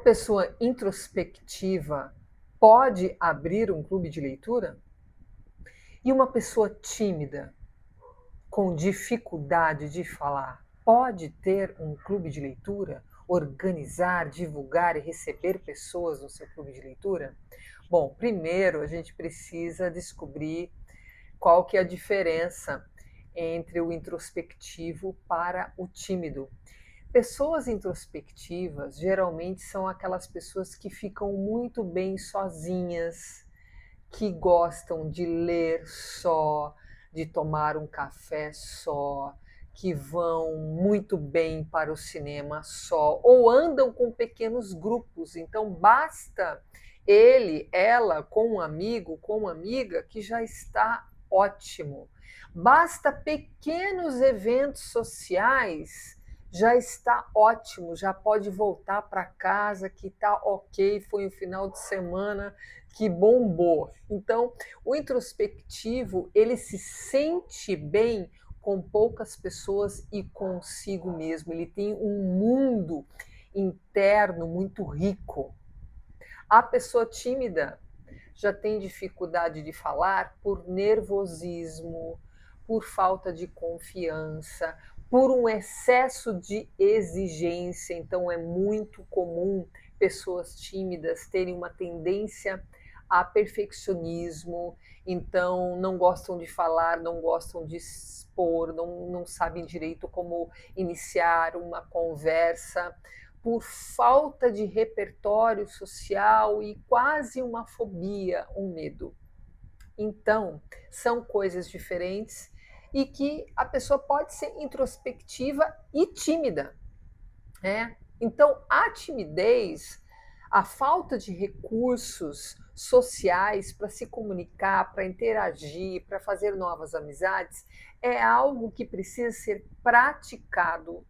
pessoa introspectiva pode abrir um clube de leitura? E uma pessoa tímida, com dificuldade de falar, pode ter um clube de leitura? Organizar, divulgar e receber pessoas no seu clube de leitura? Bom, primeiro a gente precisa descobrir qual que é a diferença entre o introspectivo para o tímido. Pessoas introspectivas geralmente são aquelas pessoas que ficam muito bem sozinhas, que gostam de ler só, de tomar um café só, que vão muito bem para o cinema só, ou andam com pequenos grupos. Então basta ele, ela, com um amigo, com uma amiga, que já está ótimo. Basta pequenos eventos sociais, já está ótimo, já pode voltar para casa que está ok, foi um final de semana que bombou. Então, o introspectivo, ele se sente bem com poucas pessoas e consigo mesmo. Ele tem um mundo interno muito rico. A pessoa tímida já tem dificuldade de falar por nervosismo, por falta de confiança, por um excesso de exigência. Então é muito comum pessoas tímidas terem uma tendência a perfeccionismo, então não gostam de falar, não gostam de expor, não sabem direito como iniciar uma conversa, por falta de repertório social e quase uma fobia, um medo. Então, são coisas diferentes e que a pessoa pode ser introspectiva e tímida, né? Então, a timidez, a falta de recursos sociais para se comunicar, para interagir, para fazer novas amizades, é algo que precisa ser praticado,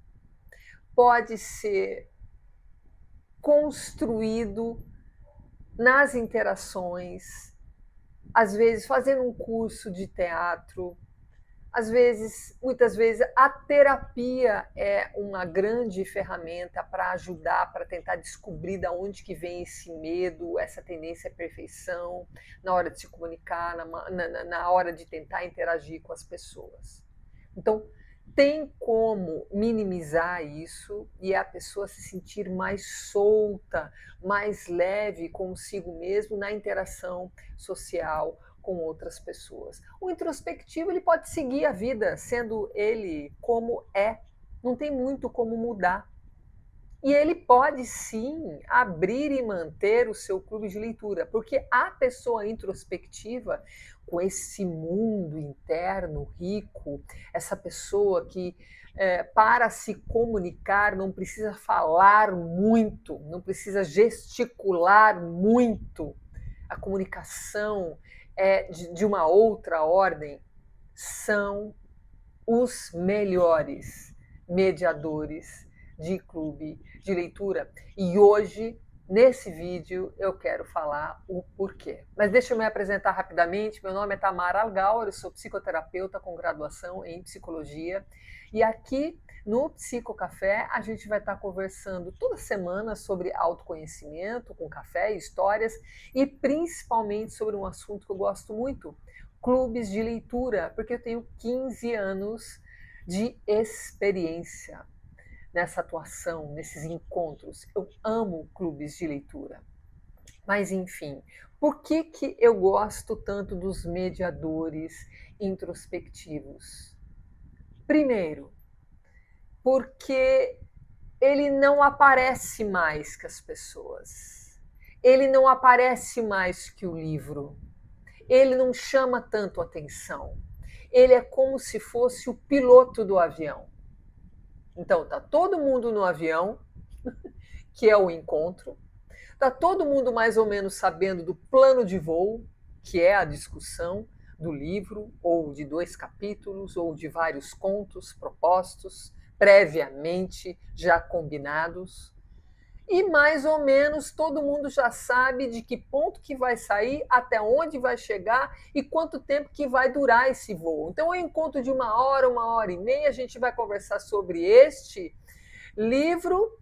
pode ser construído nas interações, às vezes fazendo um curso de teatro, às vezes, muitas vezes, a terapia é uma grande ferramenta para ajudar, para tentar descobrir de onde que vem esse medo, essa tendência à perfeição, na hora de se comunicar, na hora de tentar interagir com as pessoas. Então, tem como minimizar isso e a pessoa se sentir mais solta, mais leve consigo mesmo na interação social com outras pessoas. O introspectivo, ele pode seguir a vida sendo ele como é, não tem muito como mudar. E ele pode sim abrir e manter o seu clube de leitura, porque a pessoa introspectiva, com esse mundo interno rico, essa pessoa que para se comunicar não precisa falar muito, não precisa gesticular muito, a comunicação é de uma outra ordem, são os melhores mediadores de clube de leitura. E hoje, nesse vídeo, eu quero falar o porquê. Mas deixa eu me apresentar rapidamente. Meu nome é Tamara Algauer, eu sou psicoterapeuta com graduação em psicologia. E aqui no Psicocafé a gente vai estar conversando toda semana sobre autoconhecimento, com café, histórias e principalmente sobre um assunto que eu gosto muito, clubes de leitura, porque eu tenho 15 anos de experiência nessa atuação, nesses encontros. Eu amo clubes de leitura. Mas, enfim, por que eu gosto tanto dos mediadores introspectivos? Primeiro, porque ele não aparece mais que as pessoas. Ele não aparece mais que o livro. Ele não chama tanto atenção. Ele é como se fosse o piloto do avião. Então, tá todo mundo no avião, que é o encontro, tá todo mundo mais ou menos sabendo do plano de voo, que é a discussão do livro, ou de 2 capítulos, ou de vários contos propostos, previamente já combinados. E mais ou menos todo mundo já sabe de que ponto que vai sair, até onde vai chegar e quanto tempo que vai durar esse voo. Então, é um encontro de 1 hora e meia, a gente vai conversar sobre este livro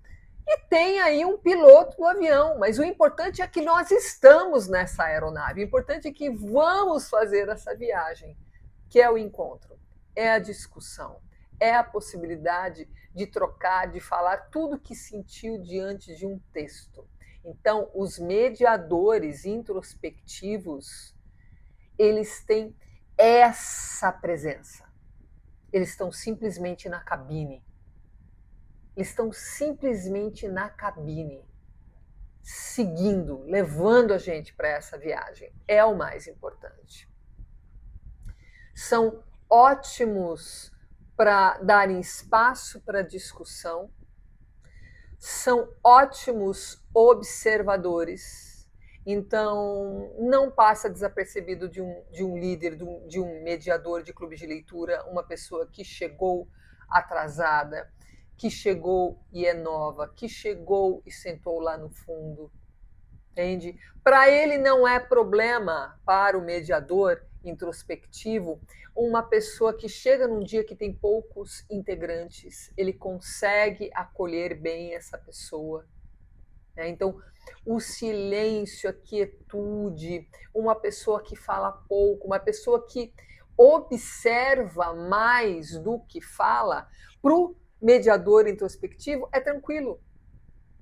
e tem aí um piloto do avião, mas o importante é que nós estamos nessa aeronave, o importante é que vamos fazer essa viagem, que é o encontro, é a discussão, é a possibilidade de trocar, de falar tudo que sentiu diante de um texto. Então, os mediadores introspectivos, eles têm essa presença. Eles estão simplesmente na cabine. Eles estão simplesmente na cabine, seguindo, levando a gente para essa viagem. É o mais importante. São ótimos para darem espaço para discussão, são ótimos observadores, então não passa desapercebido de um líder, de um mediador de clube de leitura, uma pessoa que chegou atrasada, que chegou e é nova, que chegou e sentou lá no fundo, entende? Para ele não é problema, para o mediador introspectivo, uma pessoa que chega num dia que tem poucos integrantes, ele consegue acolher bem essa pessoa, né? Então, o silêncio, a quietude, uma pessoa que fala pouco, uma pessoa que observa mais do que fala, para o mediador introspectivo é tranquilo,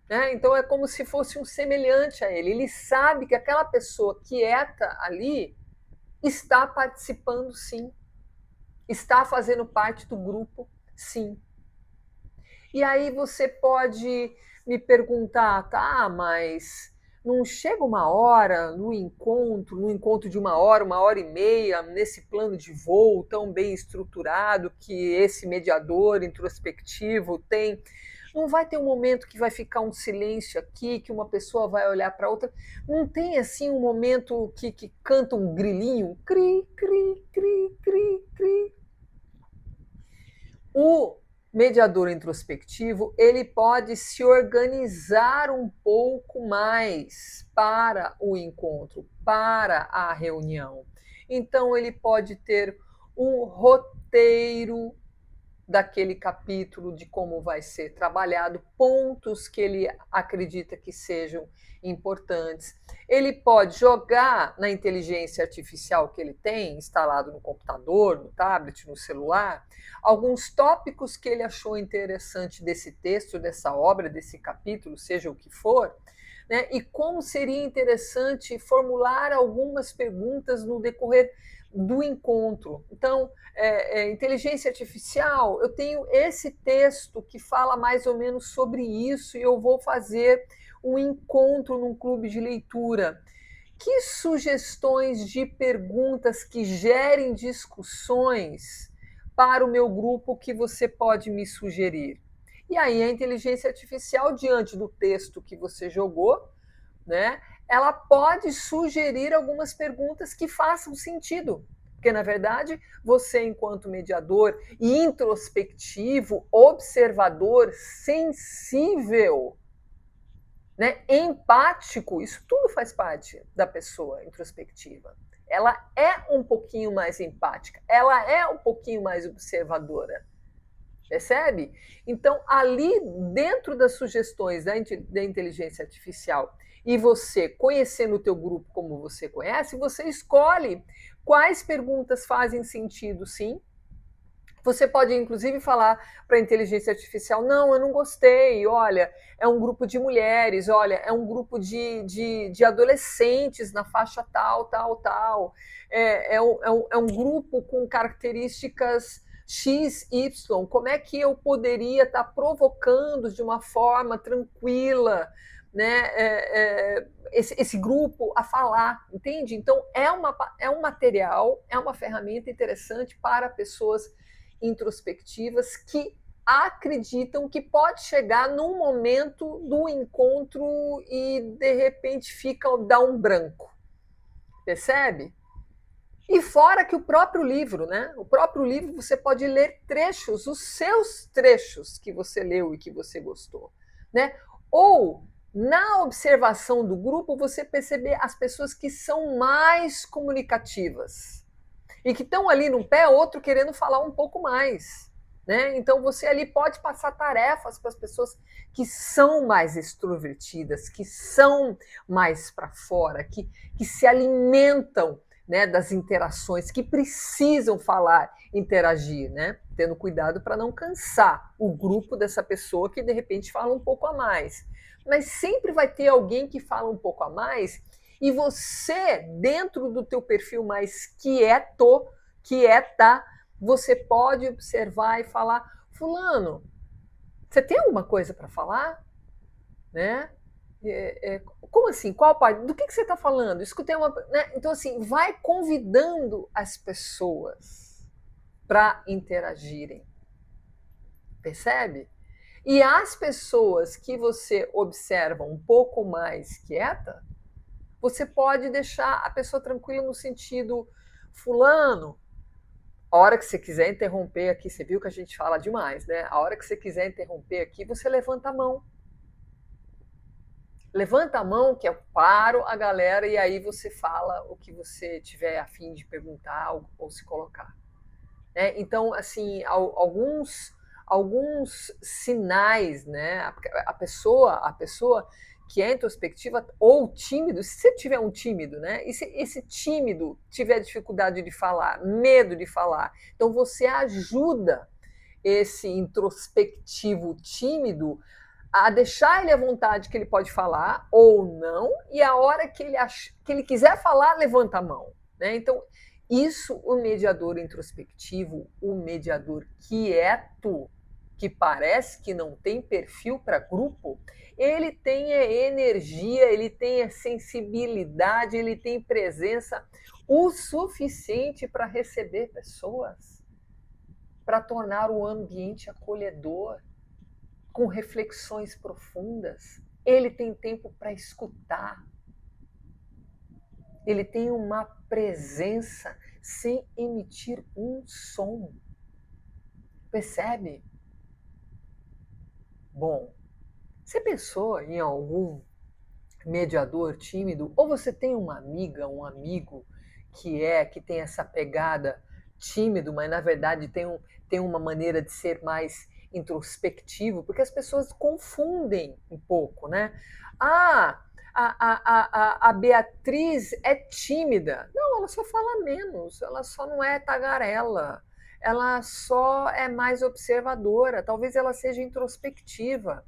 né? Então é como se fosse um semelhante a ele. Ele sabe que aquela pessoa quieta ali está participando, sim, está fazendo parte do grupo, sim. E aí você pode me perguntar, tá, mas não chega uma hora no encontro de uma hora e meia, nesse plano de voo tão bem estruturado que esse mediador introspectivo tem, não vai ter um momento que vai ficar um silêncio aqui, que uma pessoa vai olhar para outra, não tem assim um momento que canta um grilinho, cri, cri, cri, cri, cri. O mediador introspectivo, ele pode se organizar um pouco mais para o encontro, para a reunião. Então, ele pode ter um roteiro daquele capítulo, de como vai ser trabalhado, pontos que ele acredita que sejam importantes. Ele pode jogar na inteligência artificial que ele tem instalado no computador, no tablet, no celular, alguns tópicos que ele achou interessante desse texto, dessa obra, desse capítulo, seja o que for, né? E como seria interessante formular algumas perguntas no decorrer do encontro. Então, inteligência artificial, eu tenho esse texto que fala mais ou menos sobre isso e eu vou fazer um encontro num clube de leitura. Que sugestões de perguntas que gerem discussões para o meu grupo que você pode me sugerir? E aí a inteligência artificial, diante do texto que você jogou, né, ela pode sugerir algumas perguntas que façam sentido. Porque, na verdade, você, enquanto mediador introspectivo, observador, sensível, né, empático, isso tudo faz parte da pessoa introspectiva. Ela é um pouquinho mais empática, ela é um pouquinho mais observadora. Percebe? Então, ali dentro das sugestões da inteligência artificial e você conhecendo o teu grupo como você conhece, você escolhe quais perguntas fazem sentido, sim. Você pode, inclusive, falar para a inteligência artificial, não, eu não gostei, olha, é um grupo de mulheres, olha, é um grupo de adolescentes na faixa tal, tal, tal, é um grupo com características X, Y, como é que eu poderia estar provocando de uma forma tranquila, né, esse grupo a falar, entende? Então, é um material, é uma ferramenta interessante para pessoas introspectivas que acreditam que pode chegar num momento do encontro e de repente dá um branco. Percebe? E fora que o próprio livro, né? O próprio livro você pode ler trechos, os seus trechos que você leu e que você gostou, né? Ou na observação do grupo você perceber as pessoas que são mais comunicativas e que estão ali num pé, outro querendo falar um pouco mais. né? Então você ali pode passar tarefas para as pessoas que são mais extrovertidas, que são mais para fora, que se alimentam, né, das interações, que precisam falar, interagir, né? Tendo cuidado para não cansar o grupo dessa pessoa que de repente fala um pouco a mais. Mas sempre vai ter alguém que fala um pouco a mais e você, dentro do teu perfil mais quieto, quieta, você pode observar e falar: fulano, você tem alguma coisa para falar? Né? Como assim? Qual parte? Do que você está falando? Escutei uma. Né? Então, assim, vai convidando as pessoas para interagirem. Percebe? E as pessoas que você observa um pouco mais quieta, você pode deixar a pessoa tranquila no sentido: fulano, a hora que você quiser interromper aqui, você viu que a gente fala demais, né? A hora que você quiser interromper aqui, você levanta a mão. Levanta a mão que eu paro a galera e aí você fala o que você tiver a fim de perguntar ou se colocar. Né? Então, assim, alguns sinais, né? A pessoa que é introspectiva ou tímido, se você tiver um tímido, né? E se esse tímido tiver dificuldade de falar, medo de falar, então você ajuda esse introspectivo tímido a deixar ele à vontade que ele pode falar ou não, e a hora que ele quiser falar, levanta a mão. Né? Então, isso o mediador introspectivo, o mediador quieto, que parece que não tem perfil para grupo, ele tem energia, ele tem sensibilidade, ele tem presença o suficiente para receber pessoas, para tornar o ambiente acolhedor, com reflexões profundas. Ele tem tempo para escutar. Ele tem uma presença sem emitir um som. Percebe? Bom, você pensou em algum mediador tímido? Ou você tem uma amiga, um amigo que tem essa pegada tímido, mas na verdade tem uma maneira de ser mais introspectivo, porque as pessoas confundem um pouco, né? Ah, a Beatriz é tímida. Não, ela só fala menos, ela só não é tagarela, ela só é mais observadora, talvez ela seja introspectiva.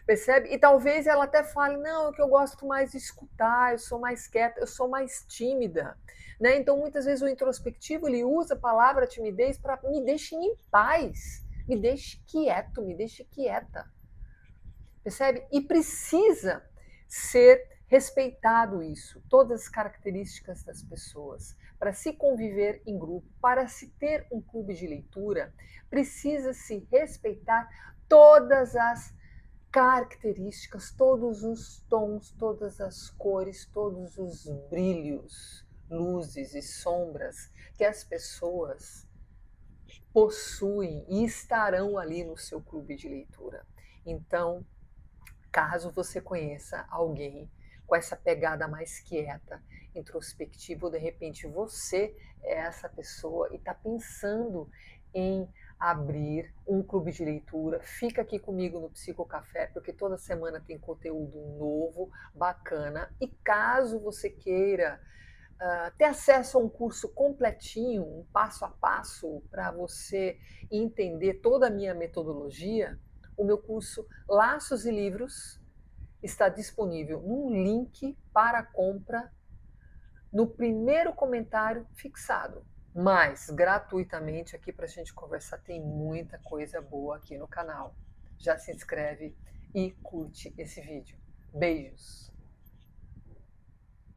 Percebe? E talvez ela até fale: não, é que eu gosto mais de escutar, eu sou mais quieta, eu sou mais tímida. Né? Então, muitas vezes o introspectivo ele usa a palavra timidez para me deixe em paz, me deixe quieto, me deixe quieta. Percebe? E precisa ser respeitado isso, todas as características das pessoas. Para se conviver em grupo, para se ter um clube de leitura, precisa se respeitar todas as características, todos os tons, todas as cores, todos os brilhos, luzes e sombras que as pessoas possuem e estarão ali no seu clube de leitura. Então, caso você conheça alguém com essa pegada mais quieta, introspectiva, ou de repente você é essa pessoa e está pensando em abrir um clube de leitura, fica aqui comigo no Psicocafé, porque toda semana tem conteúdo novo, bacana. E caso você queira ter acesso a um curso completinho, um passo a passo, para você entender toda a minha metodologia, o meu curso Laços e Livros está disponível num link para compra no primeiro comentário fixado, mas gratuitamente aqui para a gente conversar. Tem muita coisa boa aqui no canal. Já se inscreve e curte esse vídeo. Beijos!